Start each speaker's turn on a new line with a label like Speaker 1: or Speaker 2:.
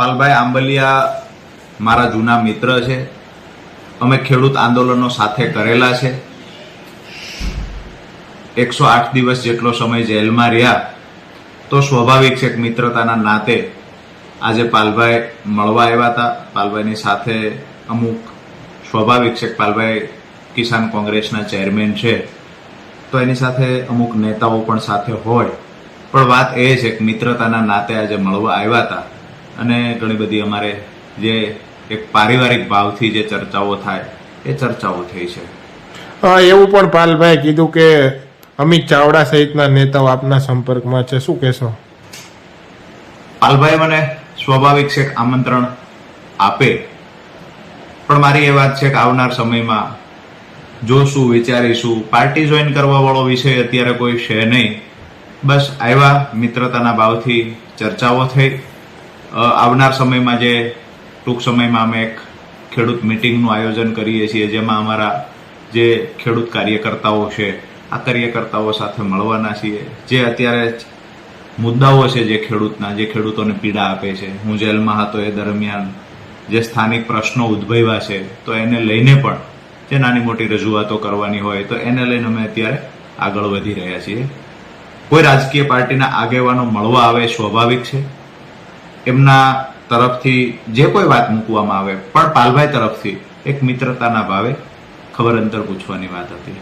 Speaker 1: પાલભાઈ આંબલિયા મારા જૂના મિત્ર છે. અમે ખેડૂત આંદોલનો સાથે કરેલા છે. 108 દિવસ જેટલો સમય જેલમાં રહ્યા તો સ્વાભાવિક છે કે મિત્રતાના નાતે આજે પાલભાઈ મળવા આવ્યા હતા. પાલભાઈની સાથે અમુક સ્વાભાવિક છે કે પાલભાઈ કિસાન કોંગ્રેસના ચેરમેન છે તો એની સાથે અમુક નેતાઓ પણ સાથે હોય, પણ વાત એ છે કે મિત્રતાના નાતે આજે મળવા આવ્યા હતા અને ઘણી બધી અમારે જે એક પારિવારિક ભાવથી જે ચર્ચાઓ થાય એ ચર્ચાઓ થઈ છે.
Speaker 2: એવું પણ પાલભાઈ કીધું કે અમિત ચાવડા સહિતના નેતાઓ આપના સંપર્કમાં છે, શું કહેશો?
Speaker 1: પાલભાઈ મને સ્વાભાવિક છે કે આમંત્રણ આપે, પણ મારી એ વાત છે કે આવનાર સમયમાં જોશું, વિચારીશું. પાર્ટી જોઈન કરવા વાળો વિષય અત્યારે કોઈ છે નહીં. બસ આવ્યા, મિત્રતાના ભાવથી ચર્ચાઓ થઈ. આવનાર સમયમાં જે ટૂંક સમયમાં અમે એક ખેડૂત મિટિંગનું આયોજન કરીએ છીએ, જેમાં અમારા જે ખેડૂત કાર્યકર્તાઓ છે આ કાર્યકર્તાઓ સાથે મળવાના છીએ. જે અત્યારે મુદ્દાઓ છે જે ખેડૂતના, જે ખેડૂતોને પીડા આપે છે, હું જેલમાં હતો એ દરમિયાન જે સ્થાનિક પ્રશ્નો ઉદ્ભવ્યા છે તો એને લઈને પણ જે નાની મોટી રજૂઆતો કરવાની હોય તો એને લઈને અમે અત્યારે આગળ વધી રહ્યા છીએ. કોઈ રાજકીય પાર્ટીના આગેવાનો મળવા આવે સ્વાભાવિક છે, એમના તરફથી જે કોઈ વાત મૂકવામાં આવે, પણ પાલભાઈ તરફથી એક મિત્રતાના ભાવે ખબર અંતર પૂછવાની વાત હતી.